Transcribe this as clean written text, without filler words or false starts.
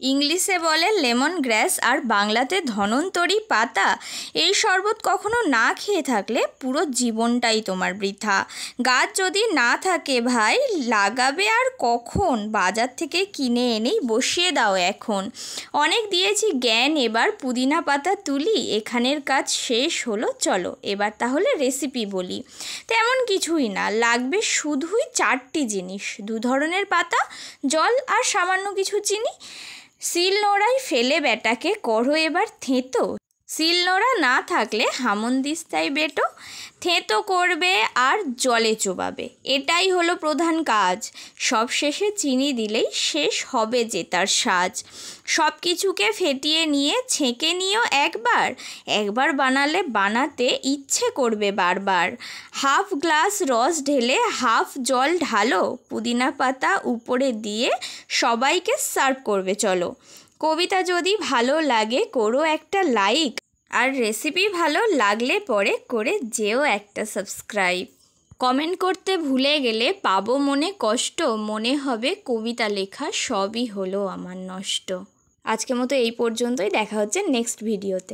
ইংলিশে বলে লেমন গ্রাস আর বাংলাতে ধন্বন্তরি পাতা। এই শরবত কখনো না খেয়ে থাকলে পুরো জীবনটাই তোমার বৃথা। গাছ যদি না থাকে ভাই লাগাবে আর কখন? বাজার থেকে কিনে এনেই বসিয়ে দাও এখন। অনেক দিয়েছি জ্ঞান, এবার পুদিনা পাতা তুলি। এখানের কাজ শেষ হলো, চলো এবার তাহলে রেসিপি বলি। তেমন কিছুই না, লাগবে শুধুই 4টি জিনিস: 2 ধরনের পাতা, জল আর সামান্য কিছু চিনি। শিলনোড়ায় ফেলে ব্যাটাকে করো এবার থেঁতো। শিলনোড়া না থাকলে হামানদিস্তায় বেটো। থেঁতো করবে আর জলে চোবাবে, এটাই হলো প্রধান কাজ। সব শেষে চিনি দিলেই শেষ হবে যে তার সাজ। সব কিছুকে ফেটিয়ে নিয়ে ছেঁকে নিও একবার। একবার বানালে বানাতে ইচ্ছে করবে বারবার। হাফ গ্লাস রস ঢেলে হাফ জল ঢালো। পুদিনা পাতা উপরে দিয়ে সবাইকে সার্ভ করবে চলো। কবিতা যদি ভালো লাগে করো একটা লাইক, আর রেসিপি ভালো লাগলে পরে করে যেও একটা সাবস্ক্রাইব। কমেন্ট করতে ভুলে গেলে পাবো মনে কষ্ট, মনে হবে কবিতা লেখা সবই হলো আমার নষ্ট। আজকের মতো এই পর্যন্তই, দেখা হচ্ছে নেক্সট ভিডিওতে।